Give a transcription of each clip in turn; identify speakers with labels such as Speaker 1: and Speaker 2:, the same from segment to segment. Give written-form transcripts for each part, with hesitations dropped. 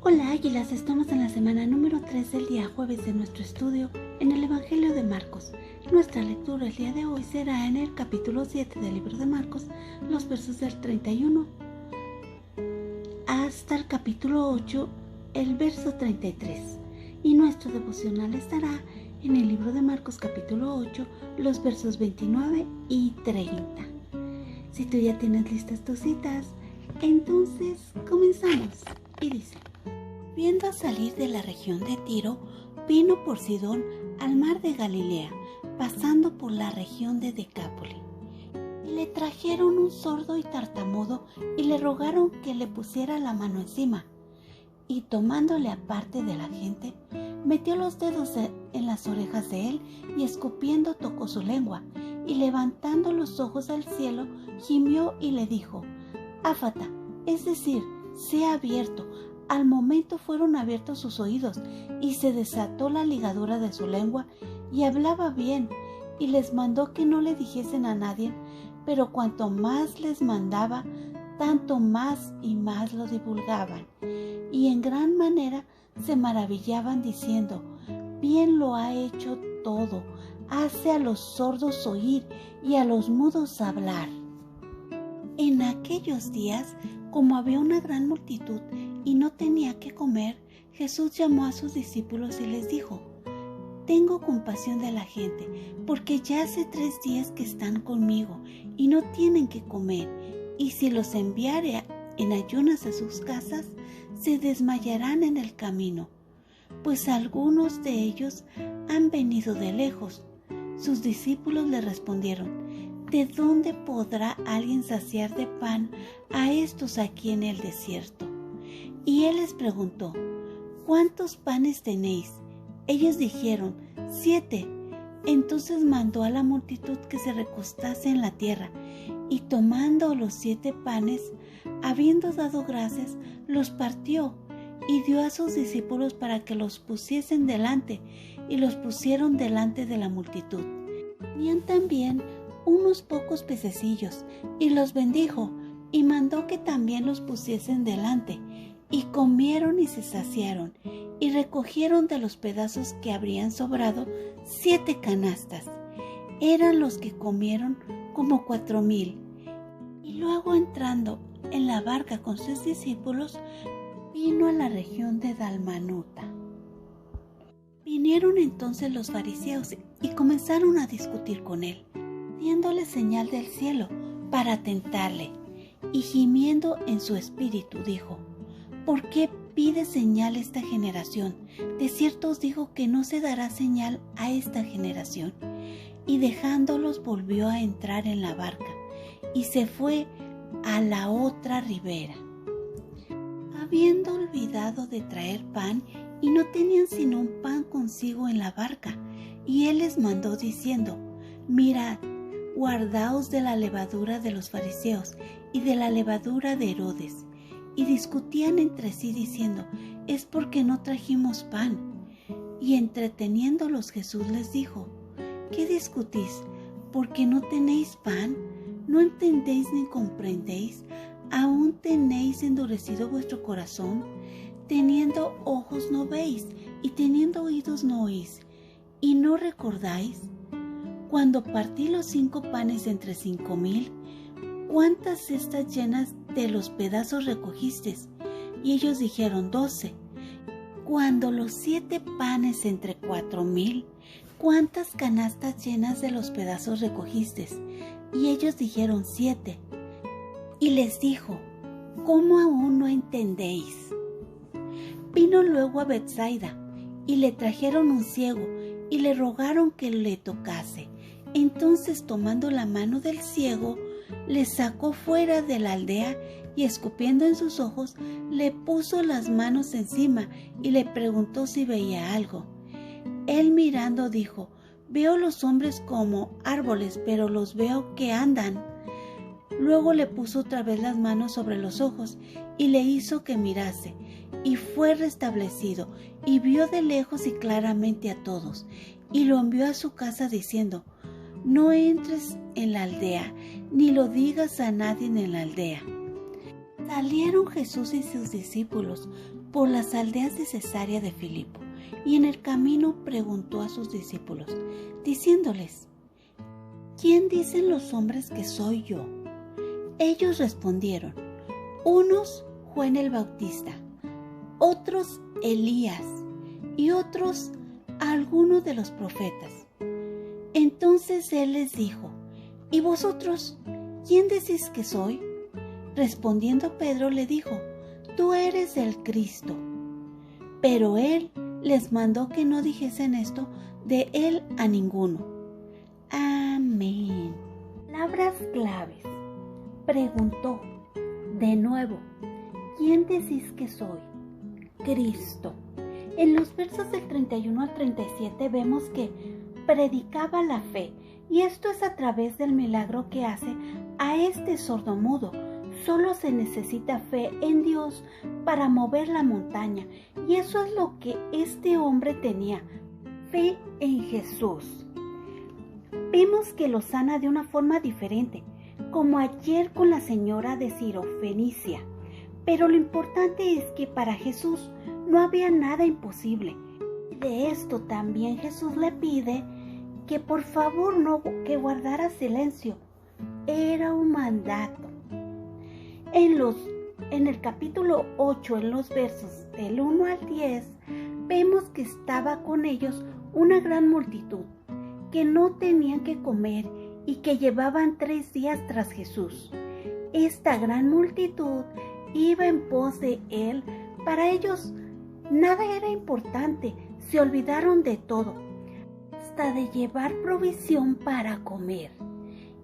Speaker 1: Hola Águilas, estamos en la semana número 3 del día jueves de nuestro estudio en el Evangelio de Marcos. Nuestra lectura el día de hoy será en el capítulo 7 del libro de Marcos, los versos del 31 hasta el capítulo 8, el verso 33. Y nuestro devocional estará en el libro de Marcos capítulo 8, los versos 29 y 30. Si tú ya tienes listas tus citas, entonces comenzamos. Y dice: viendo salir de la región de Tiro, vino por Sidón al mar de Galilea, pasando por la región de Decápolis. Y le trajeron un sordo y tartamudo y le rogaron que le pusiera la mano encima. Y tomándole aparte de la gente, metió los dedos en las orejas de él y escupiendo tocó su lengua. Y levantando los ojos al cielo, gimió y le dijo: Áfata, es decir, sea abierto. Al momento fueron abiertos sus oídos y se desató la ligadura de su lengua y hablaba bien, y les mandó que no le dijesen a nadie, pero cuanto más les mandaba, tanto más y más lo divulgaban. Y en gran manera se maravillaban diciendo: bien lo ha hecho todo, hace a los sordos oír y a los mudos hablar. En aquellos días, como había una gran multitud y no tenía que comer, Jesús llamó a sus discípulos y les dijo: tengo compasión de la gente, porque ya hace 3 días que están conmigo y no tienen que comer, y si los enviare en ayunas a sus casas, se desmayarán en el camino, pues algunos de ellos han venido de lejos. Sus discípulos le respondieron: ¿de dónde podrá alguien saciar de pan a estos aquí en el desierto? Y él les preguntó: ¿cuántos panes tenéis? Ellos dijeron: 7. Entonces mandó a la multitud que se recostase en la tierra, y tomando los 7 panes, habiendo dado gracias, los partió, y dio a sus discípulos para que los pusiesen delante, y los pusieron delante de la multitud. Tenían también unos pocos pececillos, y los bendijo, y mandó que también los pusiesen delante, y comieron y se saciaron, y recogieron de los pedazos que habrían sobrado 7 canastas. Eran los que comieron como 4,000. Y luego, entrando en la barca con sus discípulos, vino a la región de Dalmanuta. Vinieron entonces los fariseos y comenzaron a discutir con él, pidiéndole señal del cielo para tentarle. Y gimiendo en su espíritu dijo: ¿por qué pide señal esta generación? De cierto os digo que no se dará señal a esta generación. Y dejándolos volvió a entrar en la barca y se fue a la otra ribera. Habiendo olvidado de traer pan, y no tenían sino un pan consigo en la barca, y él les mandó diciendo: mirad, guardaos de la levadura de los fariseos y de la levadura de Herodes. Y discutían entre sí diciendo: es porque no trajimos pan. Y entreteniéndolos Jesús les dijo: ¿qué discutís? ¿Porque no tenéis pan? ¿No entendéis ni comprendéis? ¿Aún tenéis endurecido vuestro corazón? Teniendo ojos no veis, y teniendo oídos no oís. ¿Y no recordáis? Cuando partí los 5 panes entre 5,000, ¿cuántas cestas llenas de los pedazos recogisteis? Y ellos dijeron: 12. Cuando los 7 panes entre 4,000, ¿cuántas canastas llenas de los pedazos recogisteis? Y ellos dijeron: 7. Y les dijo: ¿cómo aún no entendéis? Vino luego a Betsaida, y le trajeron un ciego, y le rogaron que le tocase. Entonces, tomando la mano del ciego, le sacó fuera de la aldea, y escupiendo en sus ojos, le puso las manos encima, y le preguntó si veía algo. Él, mirando, dijo: veo los hombres como árboles, pero los veo que andan. Luego le puso otra vez las manos sobre los ojos, y le hizo que mirase, y fue restablecido, y vio de lejos y claramente a todos, y lo envió a su casa diciendo: no entres en la aldea, ni lo digas a nadie en la aldea. Salieron Jesús y sus discípulos por las aldeas de Cesarea de Filipo, y en el camino preguntó a sus discípulos, diciéndoles, ¿quién dicen los hombres que soy yo? Ellos respondieron, unos Juan el Bautista, otros Elías, y otros alguno de los profetas. Entonces él les dijo, ¿y vosotros, quién decís que soy? Respondiendo Pedro le dijo, tú eres el Cristo. Pero él les mandó que no dijesen esto de él a ninguno. Amén. Palabras claves. Preguntó de nuevo, ¿quién decís que soy? Cristo. En los versos del 31 al 37 vemos que predicaba la fe, y esto es a través del milagro que hace a este sordomudo. Solo se necesita fe en Dios para mover la montaña, y eso es lo que este hombre tenía, fe en Jesús. Vemos que lo sana de una forma diferente, como ayer con la señora de Sirofenicia. Pero lo importante es que para Jesús no había nada imposible. De esto también Jesús le pide que por favor que guardara silencio. Era un mandato. En el capítulo 8, en los versos del 1 al 10, vemos que estaba con ellos una gran multitud, que no tenían que comer y que llevaban 3 días tras Jesús. Esta gran multitud iba en pos de él. Para ellos nada era importante, se olvidaron de todo, hasta de llevar provisión para comer.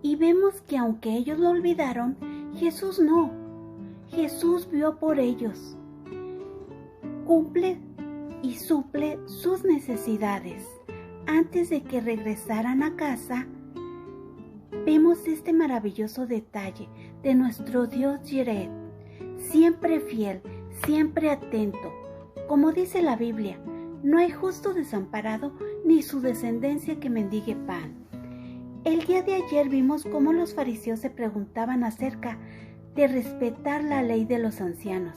Speaker 1: Y vemos que aunque ellos lo olvidaron, Jesús no. Jesús vio por ellos, cumple y suple sus necesidades. Antes de que regresaran a casa, vemos este maravilloso detalle de nuestro Dios Jireh, siempre fiel, siempre atento. Como dice la Biblia, no hay justo desamparado ni su descendencia que mendigue pan. El día de ayer vimos cómo los fariseos se preguntaban acerca de respetar la ley de los ancianos,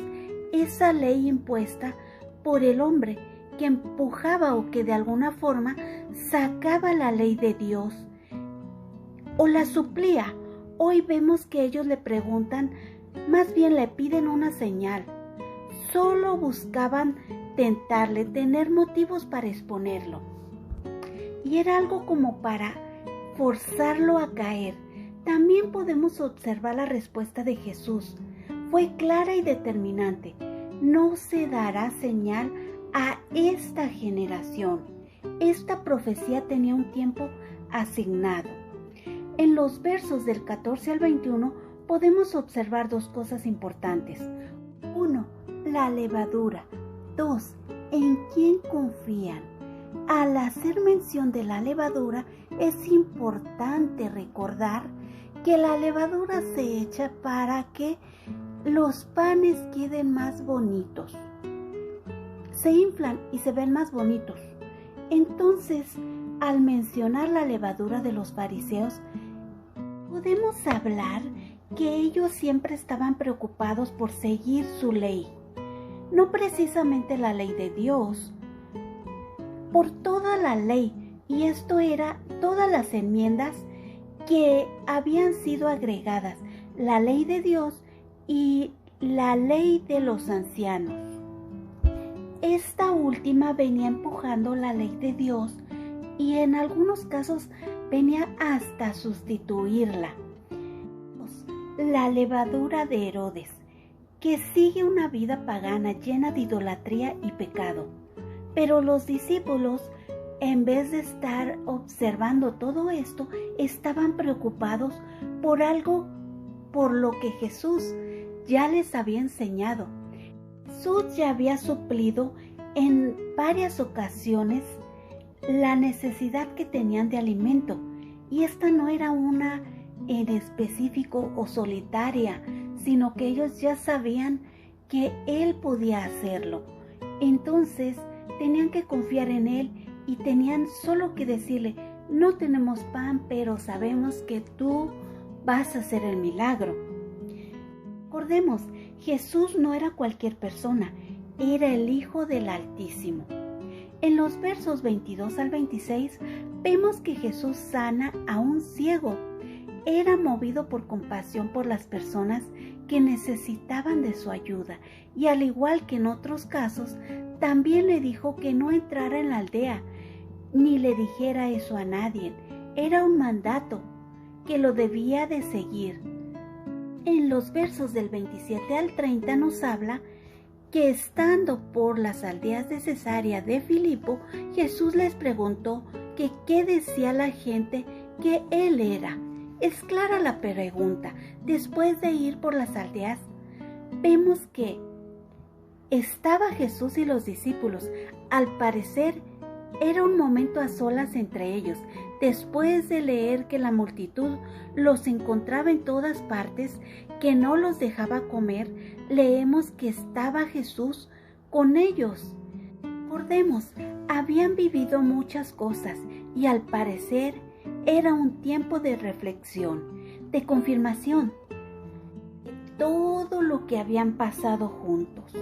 Speaker 1: esa ley impuesta por el hombre que empujaba o que de alguna forma sacaba la ley de Dios o la suplía. Hoy vemos que ellos le preguntan, más bien le piden una señal. Solo buscaban tentarle, tener motivos para exponerlo. Y era algo como para forzarlo a caer. También podemos observar la respuesta de Jesús. Fue clara y determinante. No se dará señal a esta generación. Esta profecía tenía un tiempo asignado. En los versos del 14 al 21 podemos observar 2 cosas importantes. 1. La levadura. 2. ¿En quién confían? Al hacer mención de la levadura, es importante recordar que la levadura se echa para que los panes queden más bonitos. Se inflan y se ven más bonitos. Entonces, al mencionar la levadura de los fariseos, podemos hablar que ellos siempre estaban preocupados por seguir su ley, no precisamente la ley de Dios, por toda la ley, y esto era todas las enmiendas que habían sido agregadas, la ley de Dios y la ley de los ancianos. Esta última venía empujando la ley de Dios y en algunos casos venía hasta sustituirla. La levadura de Herodes, que sigue una vida pagana llena de idolatría y pecado. Pero los discípulos, en vez de estar observando todo esto, estaban preocupados por algo por lo que Jesús ya les había enseñado. Jesús ya había suplido en varias ocasiones la necesidad que tenían de alimento, y esta no era una en específico o solitaria, sino que ellos ya sabían que Él podía hacerlo. Entonces tenían que confiar en Él y tenían solo que decirle, no tenemos pan, pero sabemos que tú vas a hacer el milagro. Recordemos Jesús no era cualquier persona, era el Hijo del Altísimo. En los versos 22 al 26 vemos que Jesús sana a un ciego. Era movido por compasión por las personas que necesitaban de su ayuda y, al igual que en otros casos, también le dijo que no entrara en la aldea ni le dijera eso a nadie. Era un mandato que lo debía de seguir. En los versos del 27 al 30 nos habla que estando por las aldeas de Cesarea de Filipo, Jesús les preguntó que qué decía la gente que él era. Es clara la pregunta. Después de ir por las aldeas, vemos que estaba Jesús y los discípulos. Al parecer, era un momento a solas entre ellos. Después de leer que la multitud los encontraba en todas partes, que no los dejaba comer, leemos que estaba Jesús con ellos. Recordemos, habían vivido muchas cosas y al parecer era un tiempo de reflexión, de confirmación de todo lo que habían pasado juntos.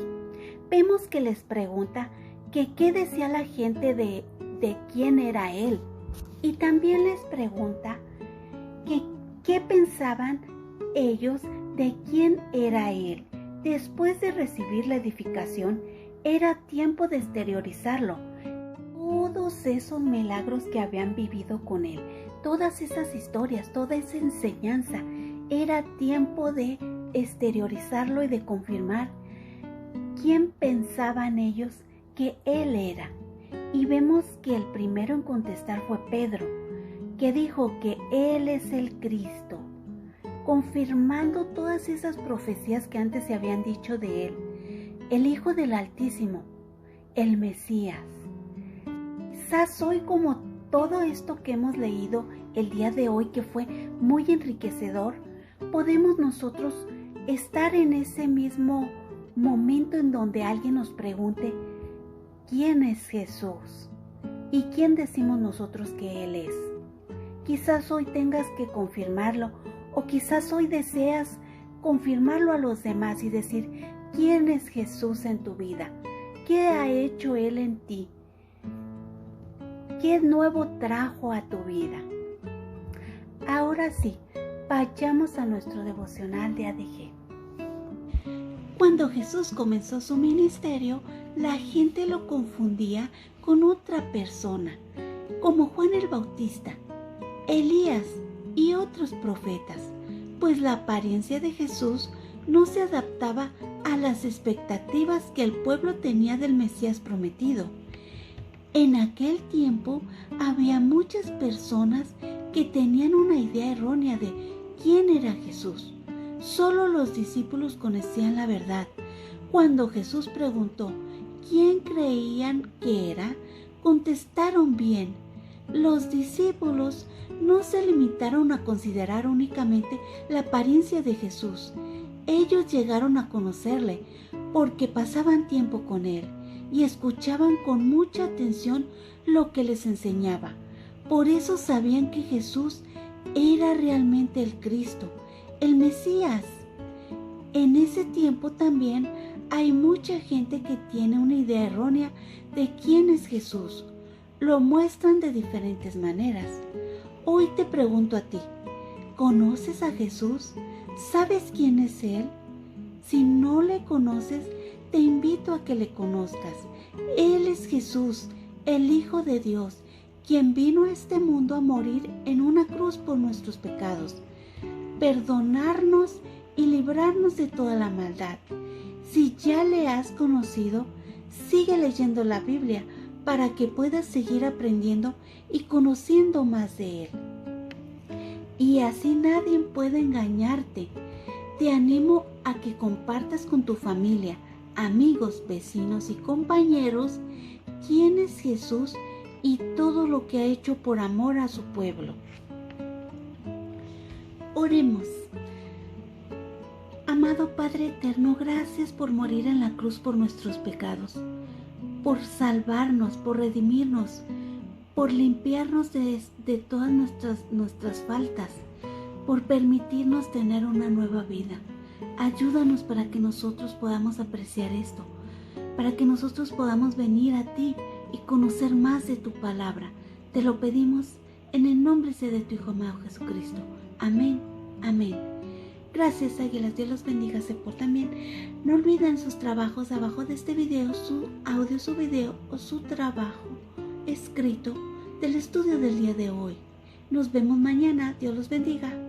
Speaker 1: Vemos que les pregunta que qué decía la gente de quién era él. Y también les pregunta que qué pensaban ellos de quién era él. Después de recibir la edificación, era tiempo de exteriorizarlo. Todos esos milagros que habían vivido con él, todas esas historias, toda esa enseñanza, era tiempo de exteriorizarlo y de confirmar quién pensaban ellos que él era. Y vemos que el primero en contestar fue Pedro, que dijo que él es el Cristo, confirmando todas esas profecías que antes se habían dicho de él, el Hijo del Altísimo, el Mesías. Quizás hoy, como todo esto que hemos leído el día de hoy, que fue muy enriquecedor, podemos nosotros estar en ese mismo momento en donde alguien nos pregunte ¿quién es Jesús? ¿Y quién decimos nosotros que Él es? Quizás hoy tengas que confirmarlo, o quizás hoy deseas confirmarlo a los demás y decir ¿quién es Jesús en tu vida? ¿Qué ha hecho Él en ti? ¿Qué nuevo trajo a tu vida? Ahora sí, vayamos a nuestro devocional de ADG. Cuando Jesús comenzó su ministerio, la gente lo confundía con otra persona, como Juan el Bautista, Elías y otros profetas, pues la apariencia de Jesús no se adaptaba a las expectativas que el pueblo tenía del Mesías prometido. En aquel tiempo había muchas personas que tenían una idea errónea de quién era Jesús. Solo los discípulos conocían la verdad. Cuando Jesús preguntó quién creían que era, contestaron bien. Los discípulos no se limitaron a considerar únicamente la apariencia de Jesús. Ellos llegaron a conocerle porque pasaban tiempo con él y escuchaban con mucha atención lo que les enseñaba. Por eso sabían que Jesús era realmente el Cristo, el Mesías. En ese tiempo también hay mucha gente que tiene una idea errónea de quién es Jesús. Lo muestran de diferentes maneras. Hoy te pregunto a ti, ¿conoces a Jesús? ¿Sabes quién es Él? Si no le conoces, te invito a que le conozcas. Él es Jesús, el Hijo de Dios, quien vino a este mundo a morir en una cruz por nuestros pecados, perdonarnos y librarnos de toda la maldad. Si ya le has conocido, sigue leyendo la Biblia para que puedas seguir aprendiendo y conociendo más de Él. Y así nadie puede engañarte. Te animo a que compartas con tu familia, amigos, vecinos y compañeros quién es Jesús y todo lo que ha hecho por amor a su pueblo. Oremos. Amado Padre eterno, gracias por morir en la cruz por nuestros pecados, por salvarnos, por redimirnos, por limpiarnos de todas nuestras faltas, por permitirnos tener una nueva vida. Ayúdanos para que nosotros podamos apreciar esto, para que nosotros podamos venir a ti y conocer más de tu palabra. Te lo pedimos en el nombre de tu Hijo amado Jesucristo. Amén, amén. Gracias, águilas. Dios los bendiga. Se portan bien. No olviden sus trabajos abajo de este video, su audio, su video o su trabajo escrito del estudio del día de hoy. Nos vemos mañana. Dios los bendiga.